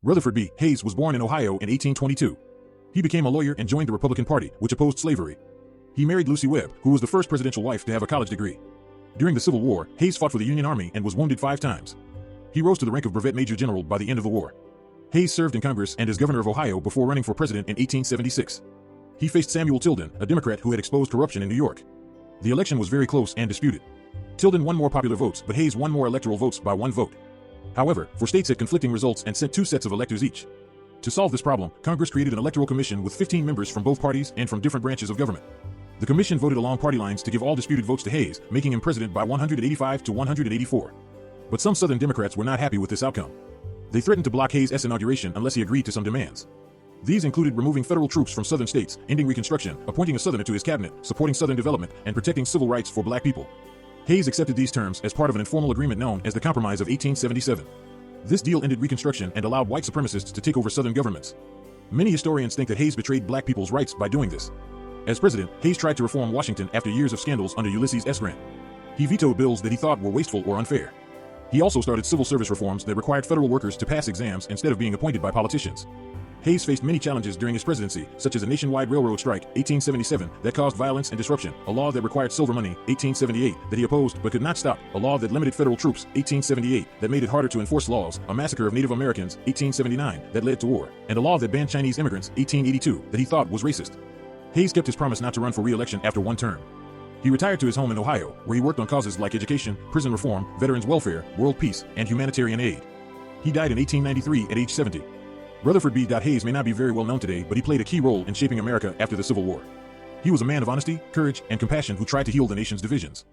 Rutherford B. Hayes was born in Ohio in 1822. He became a lawyer and joined the Republican Party, which opposed slavery. He married Lucy Webb, who was the first presidential wife to have a college degree. During the Civil War, Hayes fought for the Union Army and was wounded 5 times. He rose to the rank of brevet major general by the end of the war. Hayes served in Congress and as governor of Ohio before running for president in 1876. He faced Samuel Tilden, a Democrat who had exposed corruption in New York. The election was very close and disputed. Tilden won more popular votes, but Hayes won more electoral votes by 1 vote. However, 4 states had conflicting results and sent 2 sets of electors each. To solve this problem, Congress created an electoral commission with 15 members from both parties and from different branches of government. The commission voted along party lines to give all disputed votes to Hayes, making him president by 185 to 184. But some Southern Democrats were not happy with this outcome. They threatened to block Hayes' inauguration unless he agreed to some demands. These included removing federal troops from Southern states, ending Reconstruction, appointing a Southerner to his cabinet, supporting Southern development, and protecting civil rights for black people. Hayes accepted these terms as part of an informal agreement known as the Compromise of 1877. This deal ended Reconstruction and allowed white supremacists to take over Southern governments. Many historians think that Hayes betrayed black people's rights by doing this. As president, Hayes tried to reform Washington after years of scandals under Ulysses S. Grant. He vetoed bills that he thought were wasteful or unfair. He also started civil service reforms that required federal workers to pass exams instead of being appointed by politicians. Hayes faced many challenges during his presidency, such as a nationwide railroad strike, 1877, that caused violence and disruption, a law that required silver money, 1878, that he opposed but could not stop, a law that limited federal troops, 1878, that made it harder to enforce laws, a massacre of Native Americans, 1879, that led to war, and a law that banned Chinese immigrants, 1882, that he thought was racist. Hayes kept his promise not to run for re-election after 1 term. He retired to his home in Ohio, where he worked on causes like education, prison reform, veterans welfare, world peace, and humanitarian aid. He died in 1893 at age 70. Rutherford B. Hayes may not be very well known today, but he played a key role in shaping America after the Civil War. He was a man of honesty, courage, and compassion who tried to heal the nation's divisions.